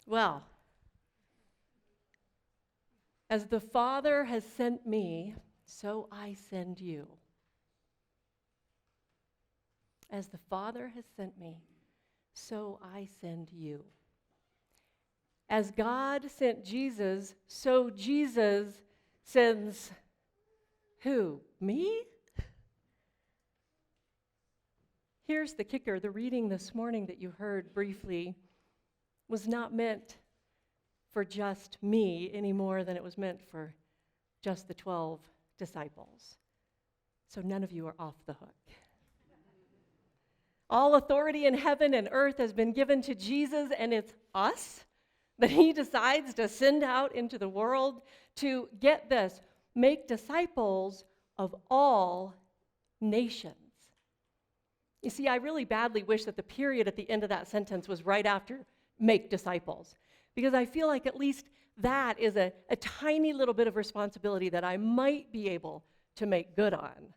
Well, as the Father has sent me, so I send you. As the Father has sent me, so I send you. As God sent Jesus, so Jesus sends who? Me? Here's the kicker. The reading this morning that you heard briefly was not meant for just me any more than it was meant for just the 12 disciples. So none of you are off the hook. All authority in heaven and earth has been given to Jesus, and it's us that he decides to send out into the world to, get this, make disciples of all nations. You see, I really badly wish that the period at the end of that sentence was right after make disciples, because I feel like at least that is a tiny little bit of responsibility that I might be able to make good on.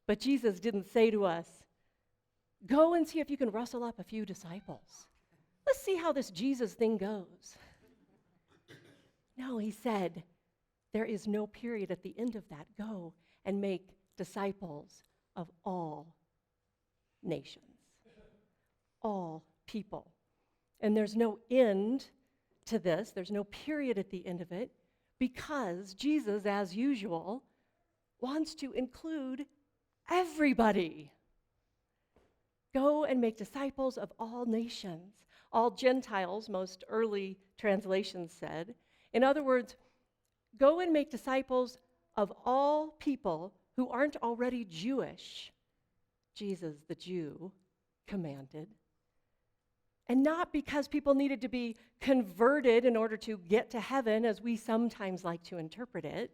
But Jesus didn't say to us, go and see if you can rustle up a few disciples. Let's see how this Jesus thing goes. No, he said, there is no period at the end of that. Go and make disciples of all nations, all people. And there's no end to this. There's no period at the end of it, because Jesus, as usual, wants to include everybody. Go and make disciples of all nations, all Gentiles, most early translations said. In other words, go and make disciples of all people who aren't already Jewish, Jesus, the Jew, commanded. And not because people needed to be converted in order to get to heaven, as we sometimes like to interpret it,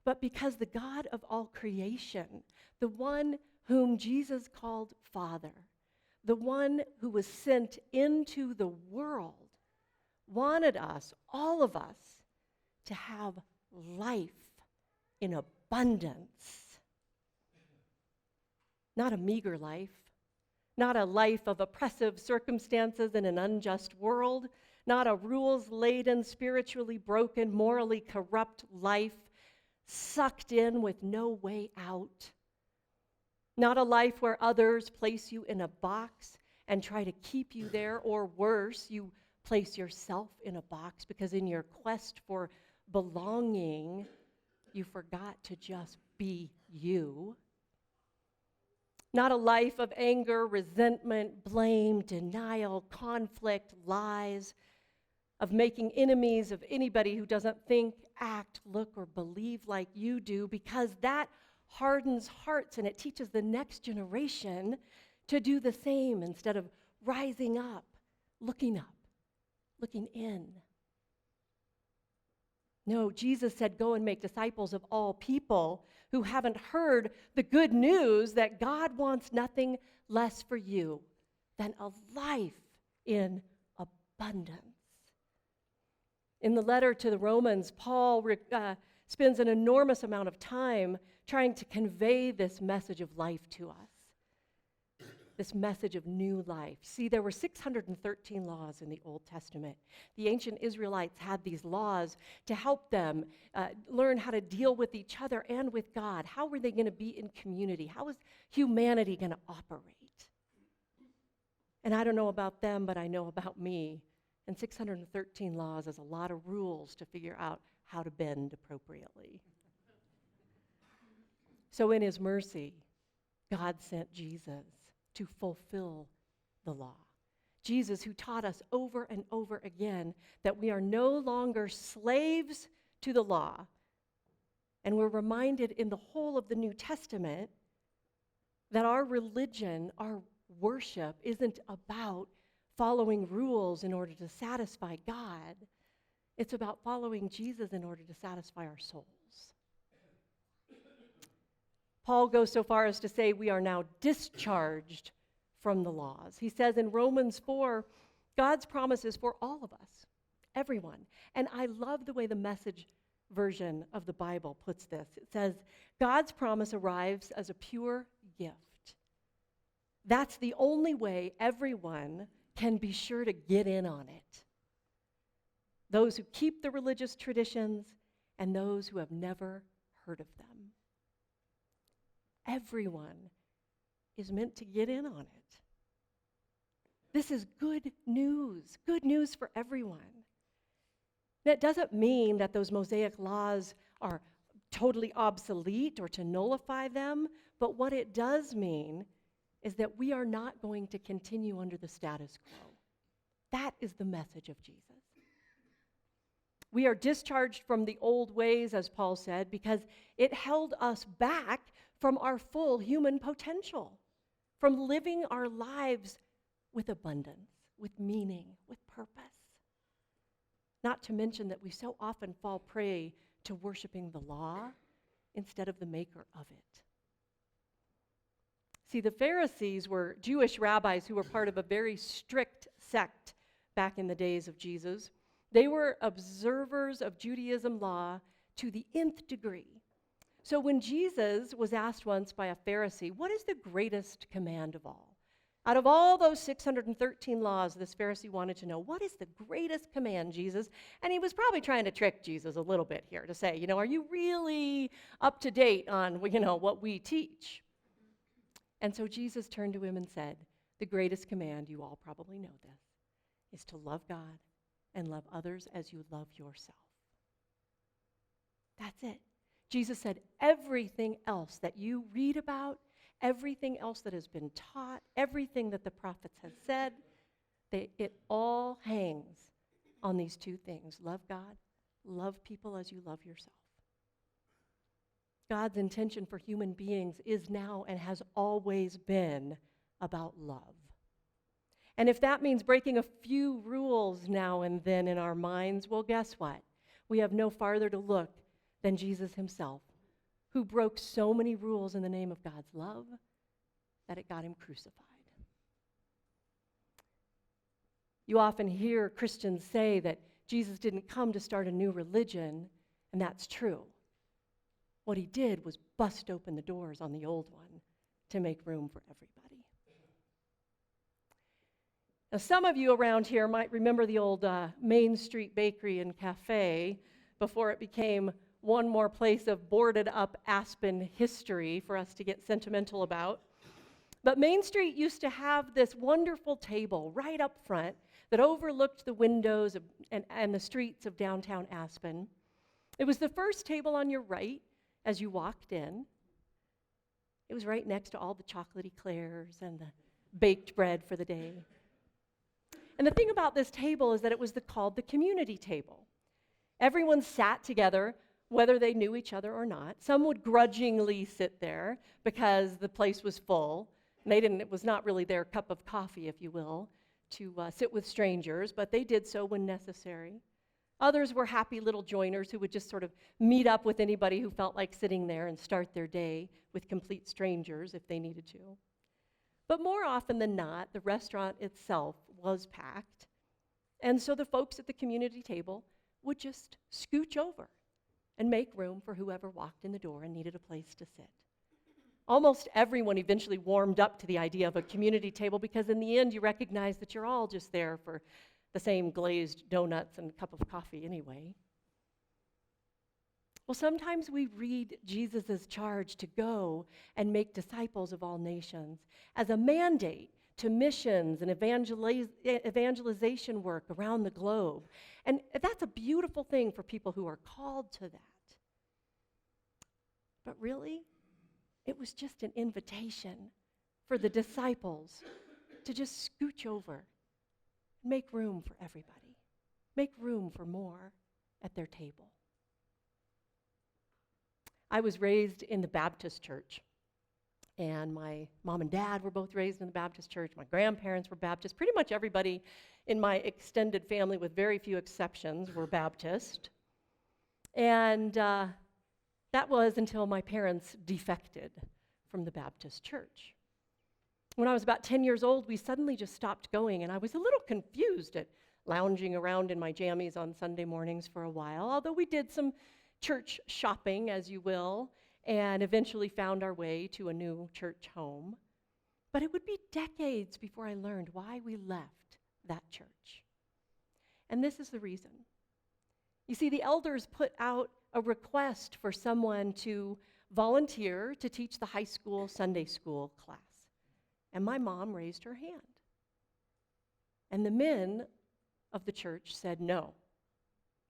but because the God of all creation, the one whom Jesus called Father, the one who was sent into the world, wanted us, all of us, to have life in abundance. Not a meager life, not a life of oppressive circumstances in an unjust world, not a rules-laden, spiritually broken, morally corrupt life sucked in with no way out. Not a life where others place you in a box and try to keep you there, or worse, you place yourself in a box because in your quest for belonging, you forgot to just be you. Not a life of anger, resentment, blame, denial, conflict, lies, of making enemies of anybody who doesn't think, act, look, or believe like you do, because that hardens hearts and it teaches the next generation to do the same instead of rising up, looking in. No, Jesus said, go and make disciples of all people who haven't heard the good news that God wants nothing less for you than a life in abundance. In the letter to the Romans, Paul spends an enormous amount of time trying to convey this message of life to us, this message of new life. See, there were 613 laws in the Old Testament. The ancient Israelites had these laws to help them learn how to deal with each other and with God. How were they going to be in community? How was humanity going to operate? And I don't know about them, but I know about me. And 613 laws is a lot of rules to figure out how to bend appropriately. So in his mercy, God sent Jesus to fulfill the law. Jesus, who taught us over and over again that we are no longer slaves to the law. And we're reminded in the whole of the New Testament that our religion, our worship, isn't about following rules in order to satisfy God. It's about following Jesus in order to satisfy our souls. Paul goes so far as to say we are now discharged from the laws. He says in Romans 4, God's promise is for all of us, everyone. And I love the way the Message version of the Bible puts this. It says, God's promise arrives as a pure gift. That's the only way everyone can be sure to get in on it. those who keep the religious traditions, and those who have never heard of them. Everyone is meant to get in on it. This is good news for everyone. That doesn't mean that those Mosaic laws are totally obsolete or to nullify them, but what it does mean is that we are not going to continue under the status quo. That is the message of Jesus. We are discharged from the old ways, as Paul said, because it held us back from our full human potential, from living our lives with abundance, with meaning, with purpose. Not to mention that we so often fall prey to worshiping the law instead of the maker of it. See, the Pharisees were Jewish rabbis who were part of a very strict sect back in the days of Jesus. They were observers of Judaism law to the nth degree. So when Jesus was asked once by a Pharisee, what is the greatest command of all? Out of all those 613 laws, this Pharisee wanted to know, what is the greatest command, Jesus? And he was probably trying to trick Jesus a little bit here to say, are you really up to date on, what we teach? And so Jesus turned to him and said, the greatest command, you all probably know this, is to love God and love others as you love yourself. That's it. Jesus said everything else that you read about, everything else that has been taught, everything that the prophets have said, it all hangs on these two things. Love God, love people as you love yourself. God's intention for human beings is now and has always been about love. And if that means breaking a few rules now and then in our minds, well, guess what? We have no farther to look than Jesus himself, who broke so many rules in the name of God's love that it got him crucified. You often hear Christians say that Jesus didn't come to start a new religion, and that's true. What he did was bust open the doors on the old one to make room for everybody. Now, some of you around here might remember the old Main Street Bakery and Cafe before it became one more place of boarded up Aspen history for us to get sentimental about. But Main Street used to have this wonderful table right up front that overlooked the windows and the streets of downtown Aspen. It was the first table on your right as you walked in. It was right next to all the chocolate eclairs and the baked bread for the day. And the thing about this table is that it was called the community table. Everyone sat together, whether they knew each other or not. Some would grudgingly sit there because the place was full. And it was not really their cup of coffee, if you will, to sit with strangers, but they did so when necessary. Others were happy little joiners who would just sort of meet up with anybody who felt like sitting there and start their day with complete strangers if they needed to. But more often than not, the restaurant itself was packed, and so the folks at the community table would just scooch over and make room for whoever walked in the door and needed a place to sit. Almost everyone eventually warmed up to the idea of a community table because in the end you recognize that you're all just there for the same glazed donuts and cup of coffee anyway. Well, sometimes we read Jesus' charge to go and make disciples of all nations as a mandate to missions and evangelization work around the globe. And that's a beautiful thing for people who are called to that. But really, it was just an invitation for the disciples to just scooch over, make room for everybody, make room for more at their table. I was raised in the Baptist church, and my mom and dad were both raised in the Baptist church. My grandparents were Baptist. Pretty much everybody in my extended family, with very few exceptions, were Baptist. And that was until my parents defected from the Baptist church. When I was about 10 years old, we suddenly just stopped going, and I was a little confused at lounging around in my jammies on Sunday mornings for a while, although we did some church shopping, as you will, and eventually found our way to a new church home. But it would be decades before I learned why we left that church. And this is the reason. You see, the elders put out a request for someone to volunteer to teach the high school Sunday school class. And my mom raised her hand. And the men of the church said, no,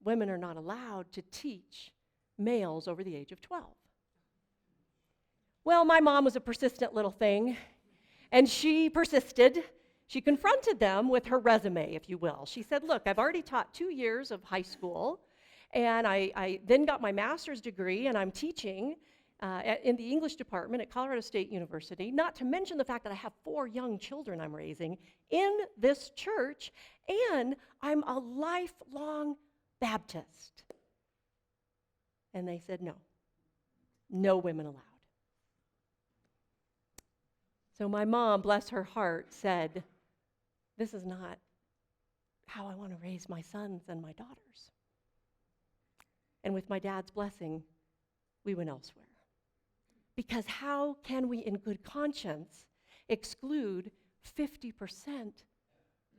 women are not allowed to teach males over the age of 12. Well, my mom was a persistent little thing, and she persisted. She confronted them with her resume, if you will. She said, look, I've already taught 2 years of high school, and I then got my master's degree, and I'm teaching in the English department at Colorado State University, not to mention the fact that I have 4 young children I'm raising in this church, and I'm a lifelong Baptist. And they said, no women allowed. So my mom, bless her heart, said, this is not how I want to raise my sons and my daughters. And with my dad's blessing, we went elsewhere. Because how can we in good conscience exclude 50%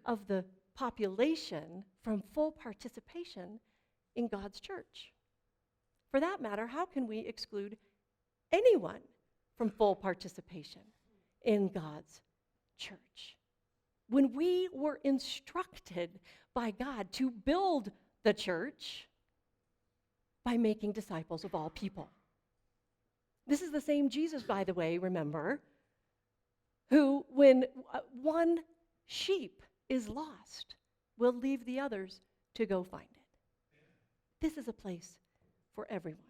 of the population from full participation in God's church? For that matter, how can we exclude anyone from full participation in God's church? When we were instructed by God to build the church by making disciples of all people. This is the same Jesus, by the way, remember, who, when one sheep is lost, will leave the others to go find it. This is a place for everyone.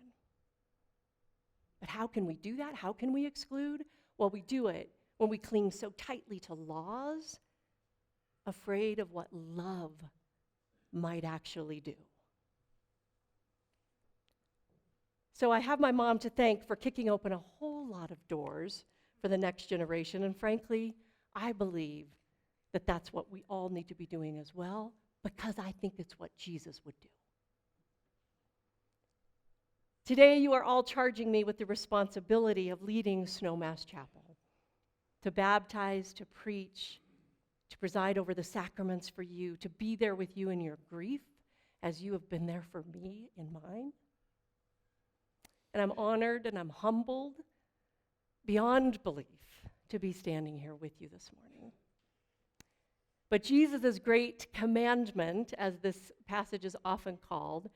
But how can we do that? How can we exclude? Well, we do it when we cling so tightly to laws, afraid of what love might actually do. So I have my mom to thank for kicking open a whole lot of doors for the next generation, and frankly, I believe that that's what we all need to be doing as well, because I think it's what Jesus would do. Today, you are all charging me with the responsibility of leading Snowmass Chapel, to baptize, to preach, to preside over the sacraments for you, to be there with you in your grief, as you have been there for me in mine. And I'm honored and I'm humbled beyond belief to be standing here with you this morning. But Jesus' great commandment, as this passage is often called,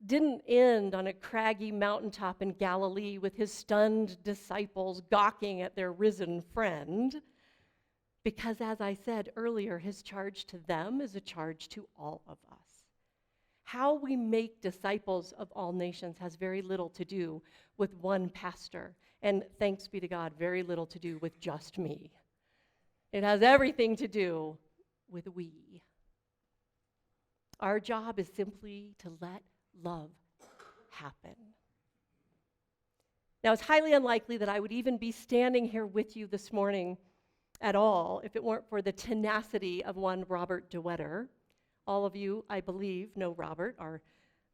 didn't end on a craggy mountaintop in Galilee with his stunned disciples gawking at their risen friend, because as I said earlier, his charge to them is a charge to all of us. How we make disciples of all nations has very little to do with one pastor, and thanks be to God, very little to do with just me. It has everything to do with we. Our job is simply to let love happen. Now, it's highly unlikely that I would even be standing here with you this morning at all if it weren't for the tenacity of one Robert DeWetter. All of you, I believe, know Robert, our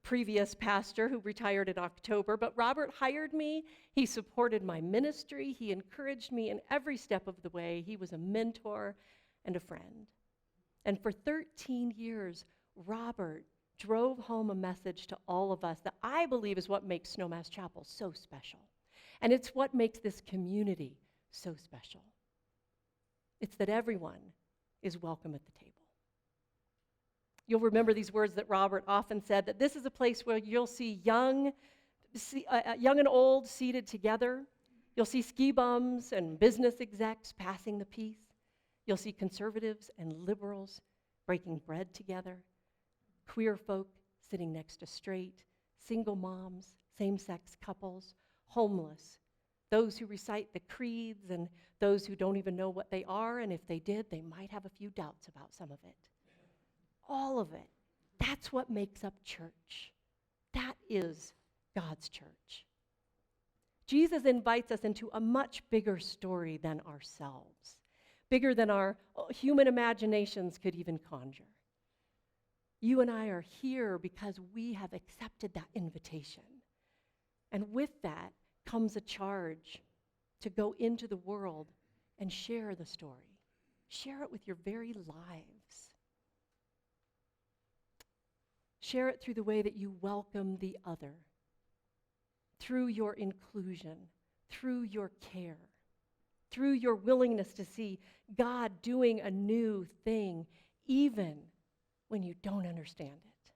previous pastor who retired in October. But Robert hired me. He supported my ministry. He encouraged me in every step of the way. He was a mentor and a friend. And for 13 years, Robert drove home a message to all of us that I believe is what makes Snowmass Chapel so special. And it's what makes this community so special. It's that everyone is welcome at the table. You'll remember these words that Robert often said, that this is a place where you'll see young and old seated together. You'll see ski bums and business execs passing the peace. You'll see conservatives and liberals breaking bread together. Queer folk sitting next to straight, single moms, same-sex couples, homeless, those who recite the creeds and those who don't even know what they are, and if they did, they might have a few doubts about some of it. All of it. That's what makes up church. That is God's church. Jesus invites us into a much bigger story than ourselves, bigger than our human imaginations could even conjure. You and I are here because we have accepted that invitation. And with that comes a charge to go into the world and share the story. Share it with your very lives. Share it through the way that you welcome the other, through your inclusion, through your care, through your willingness to see God doing a new thing, even when you don't understand it.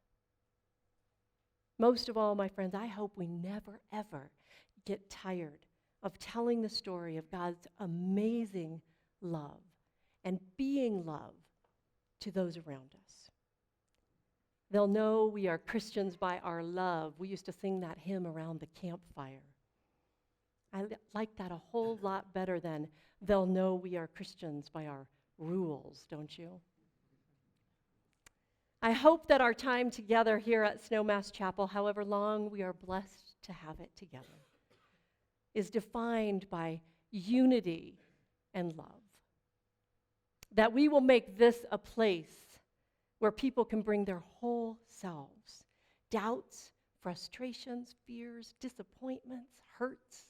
Most of all, my friends, I hope we never, ever get tired of telling the story of God's amazing love and being love to those around us. They'll know we are Christians by our love. We used to sing that hymn around the campfire. I like that a whole lot better than they'll know we are Christians by our rules, don't you? I hope that our time together here at Snowmass Chapel, however long we are blessed to have it together, is defined by unity and love. That we will make this a place where people can bring their whole selves, doubts, frustrations, fears, disappointments, hurts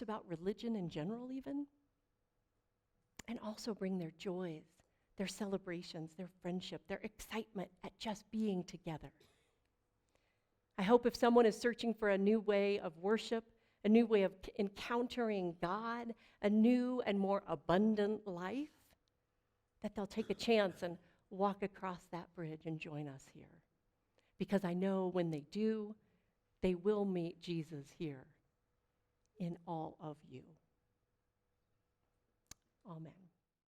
about religion in general even, and also bring their joys, their celebrations, their friendship, their excitement at just being together. I hope if someone is searching for a new way of worship, a new way of encountering God, a new and more abundant life, that they'll take a chance and walk across that bridge and join us here. Because I know when they do, they will meet Jesus here in all of you. Amen.